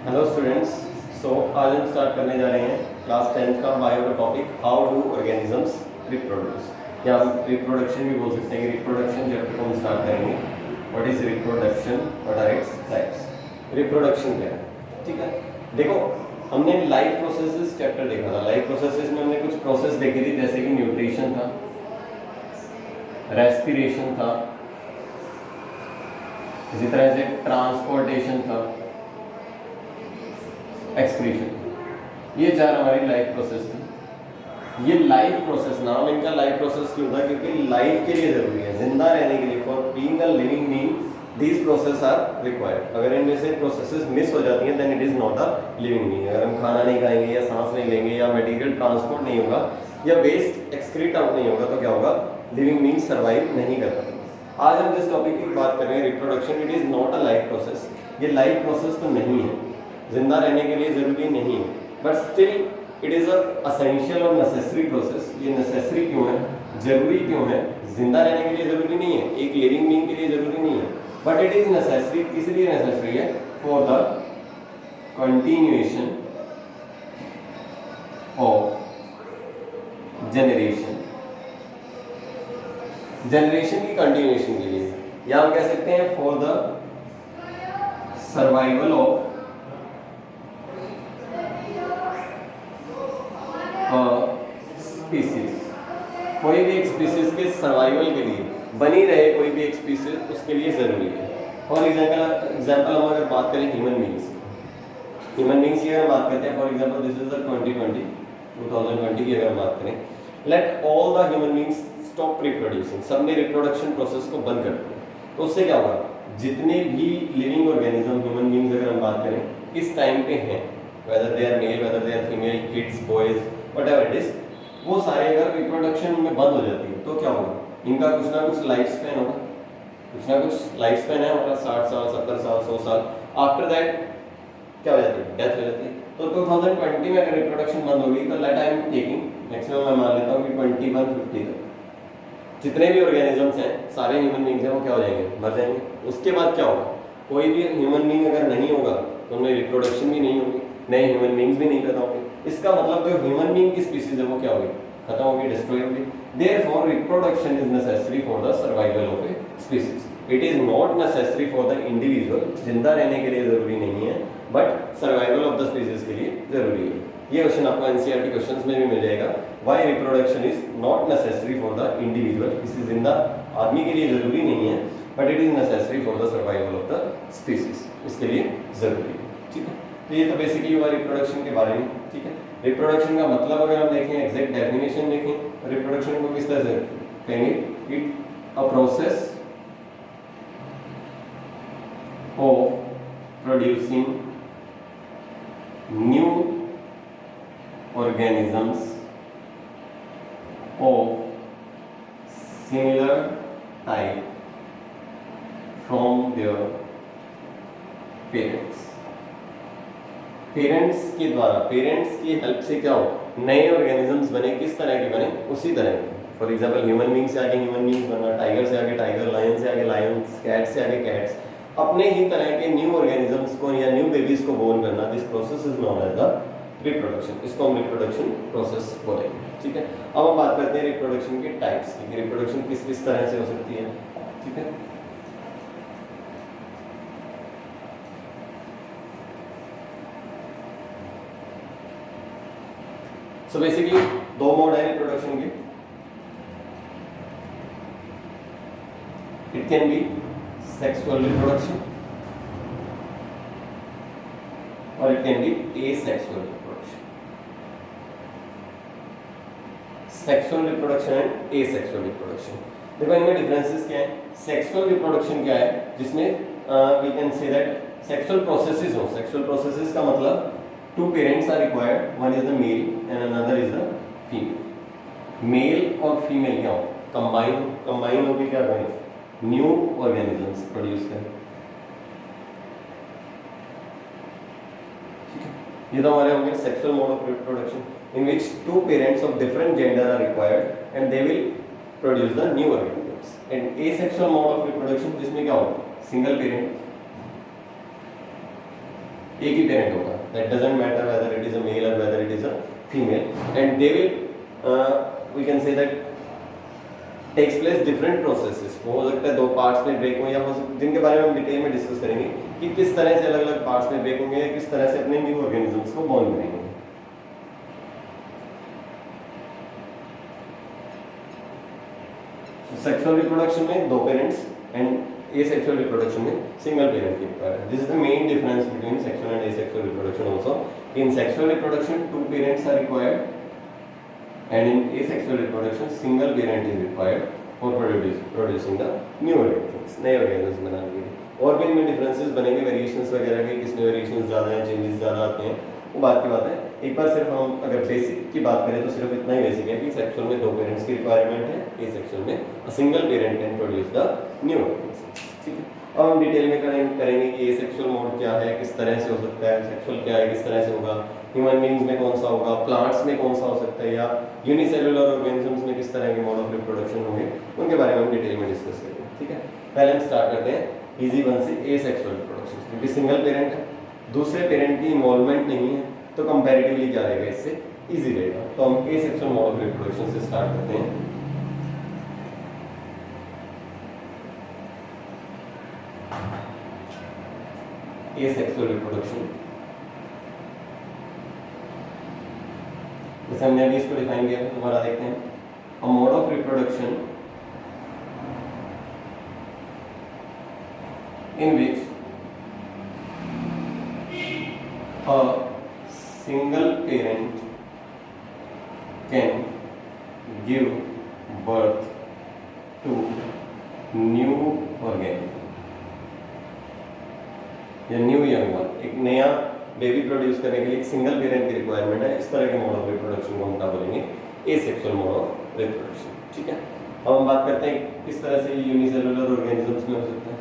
Hello students. आज हम start करने जा रहे हैं क्लास 10 का बायो का topic how do organisms reproduce, या हम रिप्रोडक्शन भी बोल सकते हैं कि रिप्रोडक्शन चैप्टर को हम स्टार्ट करेंगे। What is reproduction, what are its types. Reproduction क्या है, ठीक है। देखो, हमने लाइफ प्रोसेसेस चैप्टर देखा था। लाइफ प्रोसेसेस में हमने कुछ प्रोसेस देखी थी, जैसे कि न्यूट्रिशन था, रेस्पिरेशन था, इसी तरह से ट्रांसपोर्टेशन था, एक्सक्रीशन। ये चार हमारी लाइफ प्रोसेस थी। ये लाइफ प्रोसेस, नाम इनका लाइफ प्रोसेस क्यों था? क्योंकि लाइफ के लिए जरूरी है, जिंदा रहने के लिए। For being a living being these process are required. अगर इनमें से प्रोसेसेस मिस हो जाती हैं then it is not a living being. अगर हम खाना नहीं खाएंगे या सांस नहीं लेंगे या मटेरियल ट्रांसपोर्ट नहीं होगा या वेस्ट एक्सक्रीट आउट नहीं होगा तो क्या होगा? लिविंग बीइंग सर्वाइव नहीं कर पाएंगे। आज हम जिस टॉपिक की बात कर रहे हैं, reproduction, it is not a life process. ये लाइफ प्रोसेस तो नहीं है, जिंदा रहने के लिए जरूरी नहीं है, but still it is essential और नेसेसरी प्रोसेस। ये नेसेसरी क्यों है, जरूरी क्यों है? जिंदा रहने के लिए जरूरी नहीं है, एक लिविंग बीइंग के लिए जरूरी नहीं है, बट इट इज नेसेसरी। किस लिए नेसेसरी है? For the continuation of generation, generation की कंटिन्यूएशन के लिए, या हम कह सकते हैं for the survival of species. कोई भी एक स्पीसीज के सर्वाइवल के लिए, बनी रहे कोई भी एक स्पीसीज, उसके लिए जरूरी है। फॉर एग्जाम्पल हम अगर बात करें ह्यूमन बींग्स की अगर बात करते हैं, for example this is the 2020 की अगर बात करें, let all the human beings stop reproducing. सबने रिप्रोडक्शन प्रोसेस को बंद कर दिया, तो उससे क्या होगा? जितने भी लिविंग ऑर्गेनिज्म, ह्यूमन बींग्स अगर हम बात करें इस टाइम पे हैं, whether they are male, whether they are female, kids, boys, whatever it is, वो सारे अगर रिप्रोडक्शन में बंद हो जाती है तो क्या होगा? इनका कुछ ना कुछ लाइफ स्पैन होगा, कुछ ना कुछ लाइफ स्पैन है हमारा, 60 साल, 70 साल, 100 साल। आफ्टर दैट क्या हो जाती है? डेथ हो जाती है। तो 2020 में अगर रिप्रोडक्शन बंद होगी तो let I am taking maximum, मैं मान लेता हूँ कि 2150 तक जितने भी ऑर्गेनिजम्स हैं, सारे ह्यूमन बींग्स हैं, वो क्या हो जाएंगे? मर जाएंगे। उसके बाद क्या होगा? कोई भी ह्यूमन बींग अगर नहीं होगा तो उनमें रिप्रोडक्शन भी नहीं होगी, नए ह्यूमन बींग्स भी नहीं पैदा होंगे। इसका मतलब जो ह्यूमन बींग की स्पीसीज है वो क्या होगी? खत्म होगी, डिस्ट्रॉय होगी। Therefore reproduction is necessary for the survival of a species. It is not necessary for the individual. जिंदा रहने के लिए जरूरी नहीं है, but survival of the species के लिए जरूरी है। ये क्वेश्चन आपको एनसीईआरटी क्वेश्चंस में भी मिल जाएगा। Why reproduction is not necessary for the individual. किसी जिंदा आदमी के लिए जरूरी नहीं है, but it is necessary for the survival of the species. इसके लिए जरूरी है, ठीक है। तो ये तो बेसिकली हुआ रिप्रोडक्शन के बारे में, ठीक है। रिप्रोडक्शन का मतलब अगर हम देखें, एग्जैक्ट डेफिनेशन देखें, रिप्रोडक्शन को किस तरह से कहेंगे? It a process of producing new organisms of similar type from their parents। Parents के द्वारा, पेरेंट्स की हेल्प से क्या हो? नए ऑर्गेनिजम्स बने। किस तरह के बने? उसी तरह के। फॉर एग्जांपल ह्यूमन बींग से आगे ह्यूमन बींग्स बनना, टाइगर से आगे टाइगर, लायन से आगे लायंस, कैट से आगे कैट्स, अपने ही तरह के न्यू ऑर्गेनिजम्स को या न्यू बेबीज को बोर्न करना। This process is known as the reproduction. इसको हम रिप्रोडक्शन प्रोसेस बोलेंगे, ठीक है। अब हम बात करते हैं रिप्रोडक्शन के टाइप्स की, रिप्रोडक्शन किस किस तरह से हो सकती है, ठीक है। सो बेसिकली दो मोड है रिप्रोडक्शन के। It can be sexual reproduction और it can be asexual reproduction. Sexual reproduction and asexual reproduction. देखो इनमें डिफरेंसेस क्या है? सेक्सुअल रिप्रोडक्शन क्या है? जिसमें we can say that sexual processes हो। सेक्सुअल प्रोसेसेस का मतलब two parents are required, one is the male and another is the female। Male और फीमेल क्या हो? कंबाइन होकर क्या करें? न्यू ऑर्गेनिजम्स प्रोड्यूस करें। ये तो हमारे हो गए sexual mode of reproduction, in which two parents of different gender are required and they will produce the new organisms. And asexual mode of reproduction, जिसमें क्या होगा? सिंगल पेरेंट एक ही पेरेंट होगा, that doesn't matter whether it is a male or whether it is a female, and they will we can say that takes place different processes. वो हो सकता है दो पार्ट्स में ब्रेक हो, या हो सकता है जिनके बारे में हम डिटेल में डिस्कस करेंगे कि किस तरह से अलग अलग पार्ट्स में ब्रेक होंगे, किस तरह से अपने न्यू ऑर्गेनिजम्स को बॉर्न करेंगे। सेक्सुअल रिप्रोडक्शन में दो पेरेंट्स एंड एसेक्सुअल रिप्रोडक्शन में सिंगल पेरेंट की रिक्वायर्ड है। This is the main difference between sexual and asexual reproduction also. In sexual reproduction two parents are required and in asexual reproduction single parent is required for producing the new organisms, नए organisms बनाने के लिए। और भी इनमें differences बनेंगे, variations वगैरह के, किसमें वेरिएशंस ज़्यादा हैं, चेंजेस ज़्यादा आते हैं, वो बात की बात है। एक बार सिर्फ हम अगर बेसिक की बात करें तो सिर्फ इतना ही बेसिक है कि सेक्सुअल में दो पेरेंट्स की रिक्वायरमेंट है, एसेक्सुअल में अ single parent can produce the new organism. ठीक है, अब हम डिटेल में करेंगे कि एसेक्सुअल मोड क्या है, किस तरह से हो सकता है, सेक्सुअल क्या है, किस तरह से होगा, ह्यूमन बीइंग्स में कौन सा होगा, प्लांट्स में कौन सा हो सकता है, या यूनिसेलुलर ऑर्गेनिजम्स में किस तरह के मोड ऑफ रिप्रोडक्शन होंगे, उनके बारे में हम डिटेल में डिस्कस करेंगे। ठीक है, पहले हम स्टार्ट करते हैं इजी वन से, एसेक्सुअल रिप्रोडक्शन। क्योंकि सिंगल पेरेंट है, दूसरे पेरेंट की इन्वॉल्वमेंट नहीं है, तो कंपैरेटिवली क्या रहेगा, इससे इजी रहेगा। तो हम एसेक्सुअल मोड ऑफ रिप्रोडक्शन से स्टार्ट करते हैं। एसेक्सुअल रिप्रोडक्शन, जैसे हमने अभी इसको डिफाइन किया, दोबारा देखते हैं। A mode of reproduction in which a single parent can give birth to new organism या न्यू यंग वन। एक नया बेबी प्रोड्यूस करने के लिए एक सिंगल पेरेंट की रिक्वायरमेंट है। इस तरह के मोड ऑफ रिप्रोडक्शन को हम क्या बोलेंगे, एसेक्सुअल मोड ऑफ रिप्रोडक्शन। ठीक है, अब हम बात करते हैं किस तरह से यूनिसेलुलर ऑर्गेनिजम्स में हो सकता है।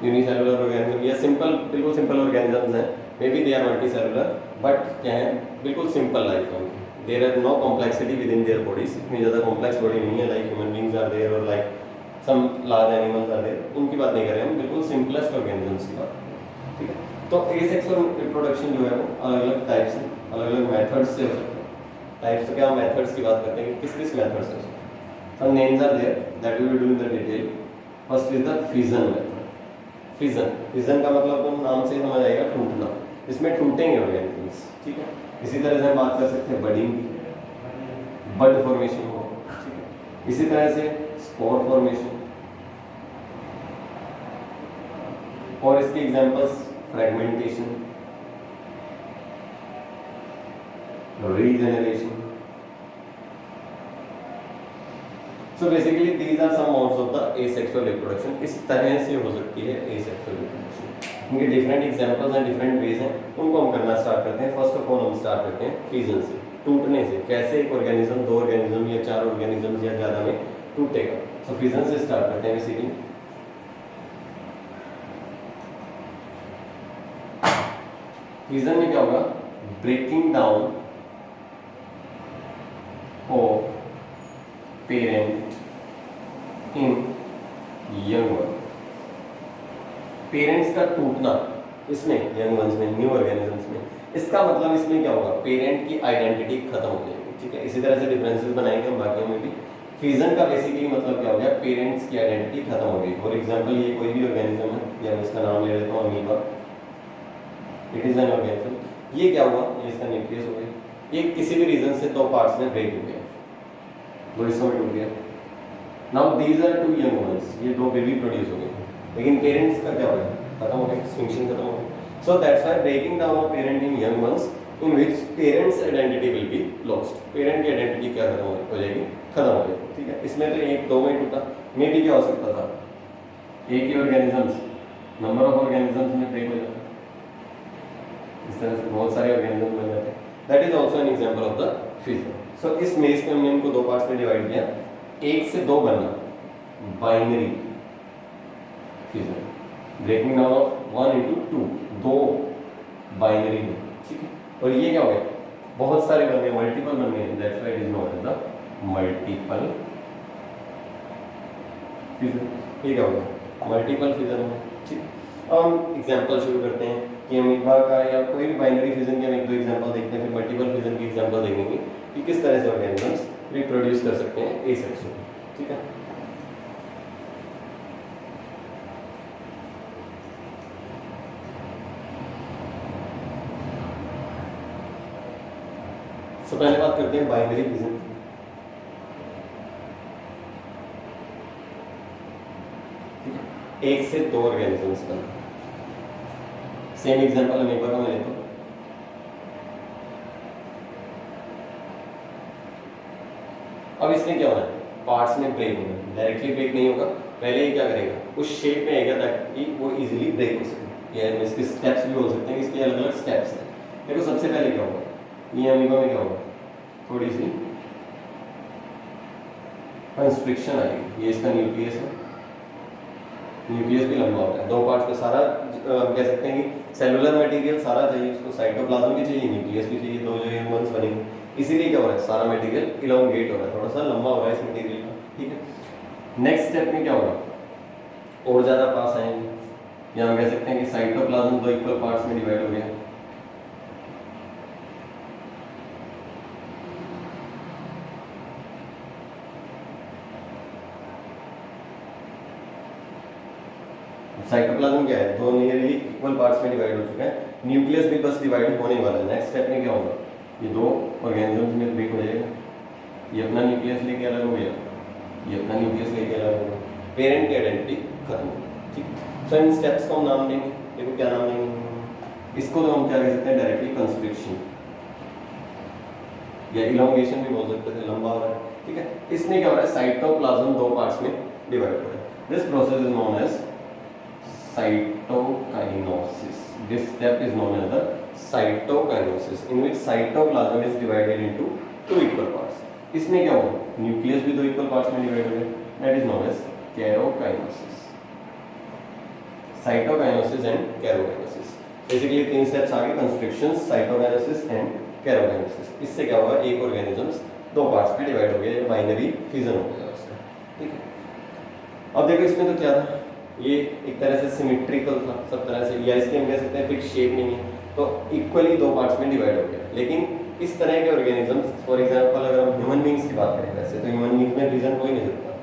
यूनिसेलुलर ऑर्गेनिज्म या सिंपल, बिल्कुल सिंपल ऑर्गेनिजम्स हैं, may be they are multicellular, but क्या है, बिल्कुल सिंपल लाइफ है उनकी। There are no complexity within their bodies, इतनी ज़्यादा कॉम्प्लेक्स बॉडी नहीं है, like human beings are there or like some large animals are there. उनकी बात नहीं कर रहे हम, बिल्कुल सिंपलेस्ट ऑर्गेनिजम्स की बात। ठीक है, तो एसेक्सुअल रिप्रोडक्शन जो है वो अलग अलग टाइप से, अलग अलग मेथड्स से हो सकता है। टाइप्स तो क्या, हम मेथड्स की बात करते हैं कि किस किस मेथड से हो सकता है। Some names are there that we will do in the detail. First is the fission method. Fission, fission का मतलब तो नाम से समझ आएगा, टूटना। इसमें टूटेंगे ऑर्गेनिजम्स। ठीक है, इसी तरह से हम बात कर सकते हैं बडिंग की, बड फॉर्मेशन हो। ठीक है, इसी तरह से स्पोर फॉर्मेशन, और इसके examples fragmentation, regeneration. So basically these are some modes of the asexual reproduction. इस तरह से हो सकती है एसेक्सुअल रिप्रोडक्शन। इनके different examples and different ways हैं, उनको हम करना स्टार्ट करते हैं। फर्स्ट ऑफ ऑल हम स्टार्ट करते हैं फिजन से, टूटने से। कैसे एक ऑर्गेनिज्म, दो ऑर्गेनिज्म या चार ऑर्गेनिजम्स या ज्यादा में टूटेगा। सो फिजन से स्टार्ट करते हैं बेसिकली। फिजन में क्या होगा, breaking down of parent in young one. Parents का टूटना इसमें, यंग वंस में, न्यू ऑर्गेनिजम्स में। इसका मतलब इसमें क्या होगा, पेरेंट की आइडेंटिटी खत्म हो जाएगी। ठीक है, इसी तरह से डिफरेंसेस बनाएंगे हम बाकियों में भी। फिजन का बेसिकली मतलब क्या हो गया, पेरेंट्स की आइडेंटिटी खत्म हो गई। फॉर एग्जांपल ये कोई भी ऑर्गेनिज्म है, या मैं इसका नाम ले लेता हूँ amoeba, it is an organism. ये क्या हुआ, ये इसका न्यूक्लियस हो गया, ये किसी भी रीजन से दो पार्ट्स में ब्रेक हो गया, दो हिस्सों में टूट गया। Now these are two young ones, ये दो बेबी प्रोड्यूस हो गए, लेकिन पेरेंट्स का क्या हो गया, खत्म हो गया, एक्सटिंक्शन खत्म हो गया। So that's why breaking down of parent in young ones in which parents identity will be lost. Parent की आइडेंटिटी क्या खत्म हो जाएगी, खत्म हो जाएगी। ठीक है, इसमें तो एक दो में टूटा, मे भी क्या हो सकता था, एक ही ऑर्गेनिजम्स, नंबर ऑफ ऑर्गेनिजम्स में ब्रेक हो जाता, इस तरह से बहुत सारे ऑर्गेनिजम्स बन जाते हैं। That is also an example of the fission. So इस मेज में हमने इनको दो पार्ट्स में डिवाइड किया। एक से दो बनना, binary fission, breaking down of 1 into 2, दो बाइनरी में। ठीक है, और ये क्या हो गया, बहुत सारे बन गए, मल्टीपल बन गए, that's why it is known as the multiple fission. ये क्या होगा, मल्टीपल फिजन है। ठीक, अब हम एग्जांपल शुरू करते हैं कि अमीबा का या कोई भी बाइनरी फिजन के हम एक दो एग्जांपल देखते हैं, फिर मल्टीपल फिजन की एग्जांपल देखेंगे कि किस तरह से ऑर्गेनिजम्स रिप्रोड्यूस कर सकते हैं एसेक्सुअली। ठीक है, तो पहले बात करते हैं बाइनरी फिजन। एक से दो ऑर्गेनिजम्स का सेम एग्जांपल अमीबा का मैं लेता हूं। अब इसमें क्या होना है, पार्ट्स में ब्रेक होना है, डायरेक्टली ब्रेक नहीं होगा, पहले ही क्या करेगा उस शेप में आएगा ताकि वो इजीली ब्रेक हो सके। या इसके स्टेप्स भी हो सकते हैं, इसके अलग अलग स्टेप्स हैं। देखो सबसे पहले क्या होगा, ये अमीबा में क्या होगा, थोड़ी सी कंस्ट्रिक्शन आएगी। ये इसका न्यूक्लियस है, न्यूक्लियस भी लंबा होता है, दो पार्ट्स में सारा कह सकते हैं कि सेलुलर मटेरियल सारा चाहिए उसको, साइटोप्लाज्म भी चाहिए, न्यूक्लियस भी चाहिए, दो जो ह्यूमन्स बनेंगे। इसीलिए क्या हो रहा है, सारा मटेरियल इलोंगेट हो रहा है, थोड़ा सा लंबा हो रहा है इस मटेरियल का। ठीक है, नेक्स्ट स्टेप में क्या होगा, और ज़्यादा पास आएंगे, या हम कह सकते हैं कि साइटोप्लाज्म दो इक्वल पार्ट्स में डिवाइड हो गया। साइटोप्लाज्म क्या है, दो नियरली इक्वल पार्ट्स में डिवाइड हो चुका है, न्यूक्लियस भी बस डिवाइड होने वाला है। नेक्स्ट स्टेप में क्या होगा, ये दो ऑर्गेनिजम्स में ब्रेक हो जाएगा, ये अपना न्यूक्लियस लेके अलग हो गया, ये अपना न्यूक्लियस लेके अलग हो गया, पेरेंट की आइडेंटिटी खत्म हो गई। ठीक, सो इन स्टेप्स को हम नाम देंगे, देखो क्या नाम देंगे, इसको तो हम क्या कह सकते हैं, डायरेक्टली कंस्ट्रिक्शन या इलोंगेशन भी बोल सकते थे, लंबा हो रहा है। ठीक है, इसमें क्या हो रहा है, साइटोप्लाज्म दो पार्ट्स में डिवाइड हो रहा है। This process is known as cytokinosis. This step is known as the cytokinosis, in which cytoplasm is divided into two equal parts. इसमें क्या होगा, न्यूक्लियस भी दो इक्वल पार्ट्स में डिवाइड हो गए, that is known as keratokinosis. Cytokinosis and keratokinosis. Basically तीन steps आ गए, constriction, cytokinosis and keratokinosis. इससे क्या होगा, एक ऑर्गेनिजम्स दो पार्ट्स में डिवाइड हो गया, बाइनरी फिजन हो गया उसका। ठीक है, अब देखो इसमें तो क्या था, ये एक तरह से सिमेट्रिकल था सब तरह से, या इसके हम कह सकते हैं फिक्स शेप नहीं है, तो इक्वली दो पार्ट्स में डिवाइड हो गया। लेकिन इस तरह के ऑर्गेनिजम्स, फॉर एग्जांपल अगर हम ह्यूमन बींग्स की बात करें, वैसे तो ह्यूमन बींग्स में रीजन हो ही नहीं सकता,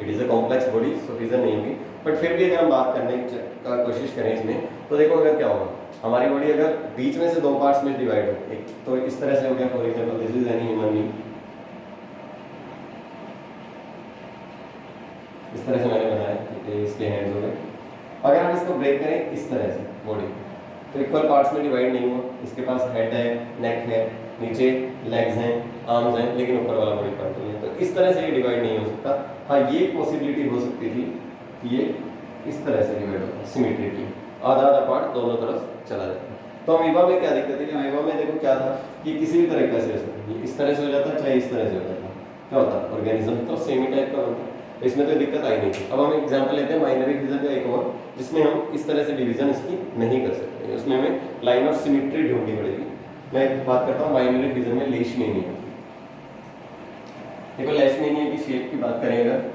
it is a complex body, so reason नहीं होगी, बट फिर भी अगर हम बात करने का कोशिश करें इसमें, तो देखो अगर क्या होगा, हमारी बॉडी अगर बीच में से दो पार्ट्स में डिवाइड हो, एक तो इस तरह से हो गया, for example this is any human being, इस तरह से मैंने बनाया, इसके हैंड्स हो गए। अगर हम इसको ब्रेक करें इस तरह से बॉडी, तो इक्वल पार्ट्स में डिवाइड नहीं हुआ, इसके पास हेड है, नेक है, नीचे लेग्स हैं, आर्म्स हैं, लेकिन ऊपर वाला बॉडी पार्ट नहीं है, तो इस तरह से ये डिवाइड नहीं हो सकता। हाँ, ये पॉसिबिलिटी हो सकती थी कि ये इस तरह से डिवाइड होता, सिमेट्रिकली आधा आधा पार्ट दोनों तरफ चला जाता। तो अमीबा में क्या दिक्कत है कि अमीबा में देखो क्या था कि किसी भी तरीके से इस तरह से हो जाता, चाहे इस तरह से हो जाता, क्या होता, ऑर्गेनिज्म तो सेम ही टाइप का बनता, इसमें तो दिक्कत आई नहीं थी। अब हम एग्जांपल लेते हैं बाइनरी फिजन का एक और, जिसमें हम इस तरह से डिवीजन इसकी नहीं कर सकते, उसमें हमें लाइन ऑफ सिमेट्री ढूंढनी पड़ेगी। मैं बात करता हूँ बाइनरी फिजन में लेशमेनिया। देखो लेशमेनिया की शेप की बात करें अगर,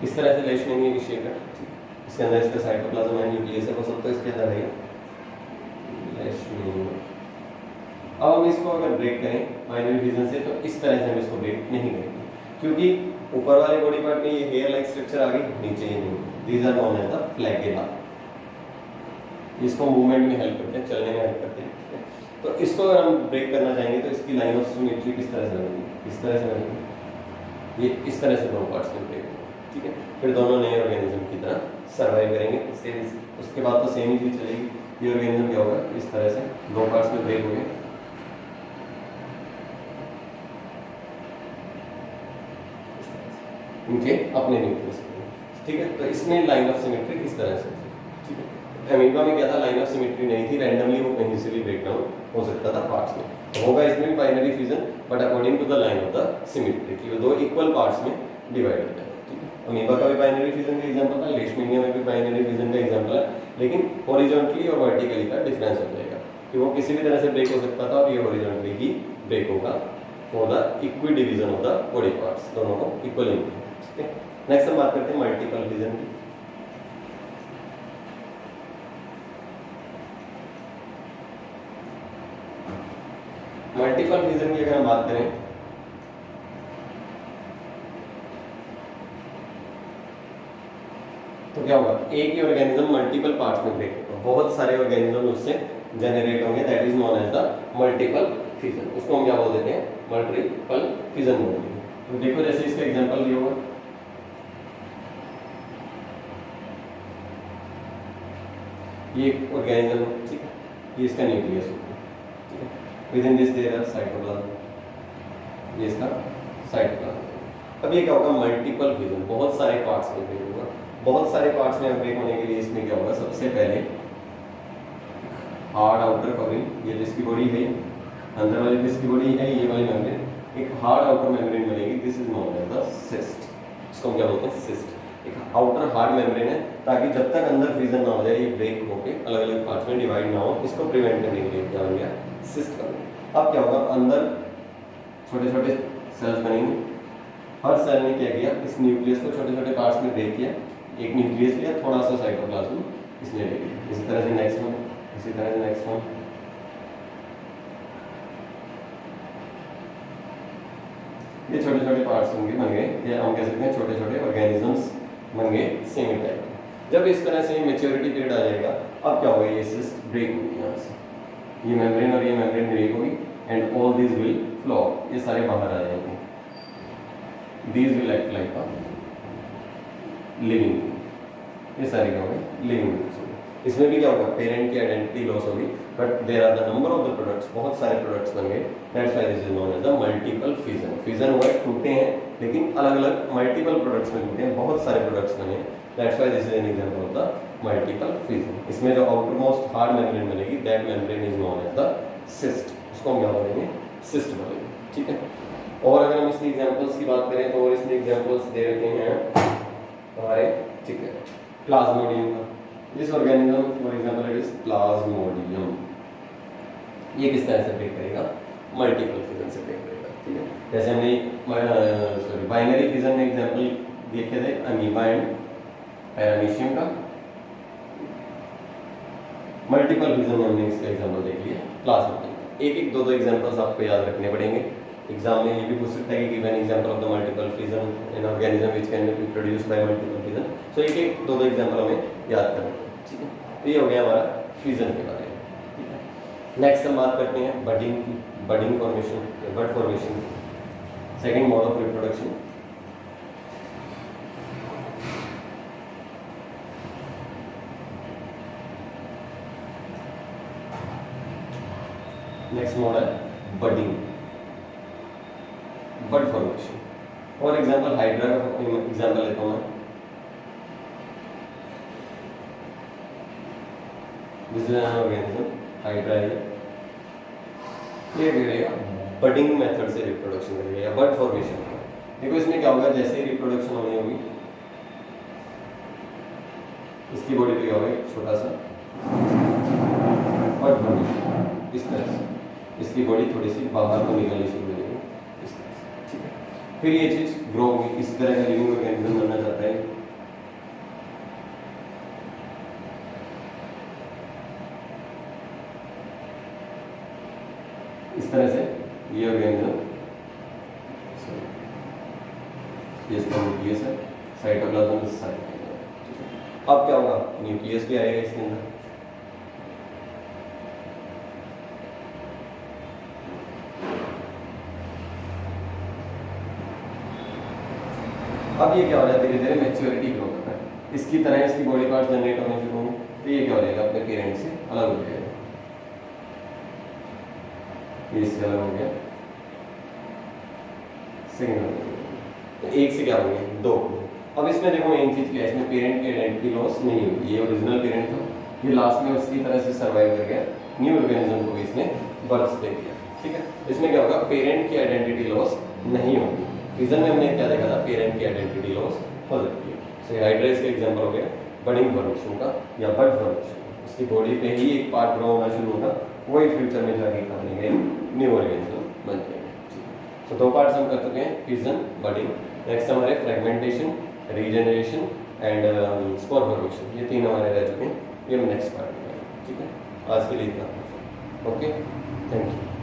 इस तरह से लेशमेनिया की शेप है, इसके अंदर इसका साइटोप्लाज्म है, न्यूक्लियस है, वो सब तो इसके अंदर है लेशमेनिया। अब हम इसको अगर ब्रेक करें बाइनरी फिजन से, तो इस तरह से हम इसको ब्रेक नहीं करेंगे, क्योंकि ऊपर वाले बॉडी पार्ट में ये हेयर लाइक स्ट्रक्चर आ गई, नीचे ये नहीं, these are known as the flagella, इसको मूवमेंट में हेल्प करते हैं, चलने में हेल्प करते हैं। तो इसको अगर हम ब्रेक करना चाहेंगे तो इसकी लाइन ऑफ सिमेट्री किस तरह से बनेगी, इस तरह से बनेगी, ये इस तरह से दो पार्ट्स में ब्रेक होगा। ठीक है, फिर दोनों नए ऑर्गेनिज्म की तरह सर्वाइव करेंगे। उसके बाद तो सेम ही चीज चलेगी, ये ऑर्गेनिज्म क्या होगा, इस तरह से दो पार्ट्स में ब्रेक हो गए, इनके अपने न्यूक्लियस। ठीक है, तो इसमें लाइन ऑफ सिमेट्री इस तरह से। ठीक है, अमीबा में क्या था, लाइन ऑफ सिमेट्री नहीं थी, रैंडमली वो कहीं से भी ब्रेकडाउन हो सकता था पार्ट्स में, तो होगा इसमें भी binary fission, but according to the line of the symmetry कि वो दो इक्वल पार्ट्स में डिवाइड हो जाए। ठीक है, अमीबा का भी बाइनरी फिजन का एग्जांपल था, लेशमीनिया में भी बाइनरी फिजन का एग्जांपल है, लेकिन हॉरिजॉन्टली और वर्टिकली का डिफरेंस हो जाएगा कि वो किसी भी तरह से ब्रेक हो सकता था और ये हॉरिजॉन्टली ही ब्रेक होगा for the equal division of the body parts, दोनों को इक्वल इनके। ठीक है, नेक्स्ट हम बात करते हैं मल्टीपल फिजन की। मल्टीपल फिजन की अगर हम बात करें तो क्या होगा, एक ही ऑर्गेनिज्म मल्टीपल पार्ट्स में ब्रेक होगा, बहुत सारे ऑर्गेनिज्म उससे जनरेट होंगे, that is known as the multiple fission. उसको हम क्या बोल देते हैं, मल्टीपल फिजन बोलते हैं। तो देखो जैसे इसका एग्जांपल दिया हुआ, ये ऑर्गेनिज्म, ठीक है, ये इसका न्यूक्लियस होगा, ठीक है, within this there are cytoplasm, ये इसका साइटोप्लाज्म। अब ये क्या होगा, मल्टीपल फिजन, बहुत सारे पार्ट्स में ब्रेक होगा। बहुत सारे पार्ट्स में ब्रेक होने के लिए इसमें क्या होगा, सबसे पहले हार्ड आउटर कवरिंग, ये जिसकी बॉडी है, अंदर वाली जिसकी बॉडी है, ये वाली मेम्ब्रेन, एक हार्ड आउटर मेम्ब्रेन बनेगी, this is known as the cyst. इसको हम क्या बोलते हैं, सिस्ट। एक आउटर हार्ड मेम्ब्रेन है ताकि जब तक अंदर फ्रीजन ना हो जाए, ये ब्रेक होके अलग अलग पार्ट्स में डिवाइड ना हो, इसको प्रिवेंट करने के लिए क्या बन गया, सिस्ट बन गया। अब क्या होगा, अंदर छोटे छोटे सेल्स बनेंगे, हर सेल ने क्या किया, इस न्यूक्लियस को छोटे छोटे पार्ट्स में ब्रेक किया, एक न्यूक्लियस लिया, थोड़ा सा साइटोप्लाज्म इसने ले लिया, इसी तरह से नेक्स्ट वन, इसी तरह से नेक्स्ट वन, ये छोटे छोटे पार्ट्स होंगे, बन गए, या हम कह सकते हैं छोटे छोटे ऑर्गेनिजम्स बन गए सेम टाइप। जब इस तरह से मैच्योरिटी पीरियड आ जाएगा, अब क्या होगा, ये सिस्ट ब्रेक होगी, यहाँ से ये मेम्ब्रेन और ये मेम्ब्रेन ब्रेक होगी, and all this will flow, ये सारे बाहर आ जाएंगे, these will act like a living, ये सारे क्या होंगे, लिविंग ग्रुप्स होंगे। इसमें भी क्या होगा, पेरेंट की आइडेंटिटी लॉस होगी, but there are the number of the products, बहुत सारे प्रोडक्ट्स बन गए, that's why this is known as the multiple fission. Fission हुआ है, टूटे हैं, लेकिन अलग अलग मल्टीपल प्रोडक्ट्स में टूटे हैं, बहुत सारे प्रोडक्ट्स बने, that's why this is an example of the multiple fission. इसमें जो आउटर मोस्ट हार्ड मेम्ब्रेन बनेगी, that membrane is known as the cyst, उसको हम क्या बोलेंगे, सिस्ट बोलेंगे। ठीक है, और अगर हम इसकी एग्जांपल्स की बात करें तो और इसमें एग्जांपल्स दे रखे हैं हमारे, ठीक है, प्लाज्मोडियम का, this organism for example it is Plasmodium, ये किस तरह से ब्रेक करेगा, मल्टीपल फिजन से ब्रेक करेगा। ठीक है, जैसे हमने बाइनरी फिजन में एग्जांपल देखे थे अमीबा एंड पैरामीशियम का, मल्टीपल फिजन में हमने इसका एग्जांपल देख लिया प्लाज्मोडियम। एक एक दो एग्जांपल्स आपको याद रखने पड़ेंगे, एग्जाम में ये भी पूछ सकता है कि given example of the multiple fission in organism which can be produced by multiple fission. So एक एक दो एग्जांपल हमें याद करना है। ठीक है, तो ये हो गया हमारा फिजन के बारे में। ठीक है, नेक्स्ट हम बात करते हैं बडिंग की, budding formation, bud formation, second mode of reproduction. Next mode है budding, bud formation. For example hydra का एग्जांपल लेता हूं मैं, this is an organism hydra है, ये करेगा बडिंग मेथड से रिप्रोडक्शन करेगा, बड फॉर्मेशन। देखो इसमें क्या होगा, जैसे ही रिप्रोडक्शन होनी होगी, इसकी बॉडी पे क्या होगा, छोटा सा बड फॉर्मेशन, इस तरह से इसकी बॉडी थोड़ी सी बाहर को निकलनी शुरू हो जाएगी, इस तरह से। ठीक है, फिर ये चीज ग्रो होगी, इस तरह का लिविंग ऑर्गेनिज्म बनना चाहता है, इस तरह से ये ऑर्गेनिज्म, ये इसका न्यूक्लियस है, साइटोप्लाज्म इस साइड में। अब क्या होगा, न्यूक्लियस भी आएगा इसके अंदर, अब ये क्या हो रहा है, धीरे धीरे मैच्योरिटी ग्रो कर रहा है, इसकी तरह इसकी बॉडी पार्ट्स जनरेट होने शुरू होंगे, तो ये क्या हो जाएगा, अपने पेरेंट से अलग हो जाएगा, ये इससे अलग हो गया, सेकंड हो गया, तो एक से क्या होंगे, दो। अब इसमें देखो मेन चीज क्या है, इसमें पेरेंट की आइडेंटिटी लॉस नहीं हुई, ये ओरिजिनल पेरेंट था, ये लास्ट में उसकी तरह से सर्वाइव कर गया, न्यू ऑर्गेनिज्म को भी इसने बर्थ दे दिया। ठीक है, इसमें क्या होगा, पेरेंट की आइडेंटिटी लॉस नहीं होगी। रीजन में हमने क्या देखा था, पेरेंट की आइडेंटिटी लॉस हो जाती है। से हाइड्रेस का एग्जाम्पल हो गया बडिंग फॉर्मेशन का या बड फॉर्मेशन, उसकी बॉडी पे ही एक पार्ट ग्रो होना शुरू होगा, वही फ्यूचर में जाके करने में न्यू ऑर्गेनिज्म बन जाएगा। तो 2 पार्ट्स हम कर चुके हैं, फिजन, बडिंग। नेक्स्ट हमारे fragmentation, regeneration and spore formation, ये 3 हमारे रह चुके हैं, ये हम नेक्स्ट पार्ट में करेंगे। ठीक है, आज के लिए इतना। Okay, thank you.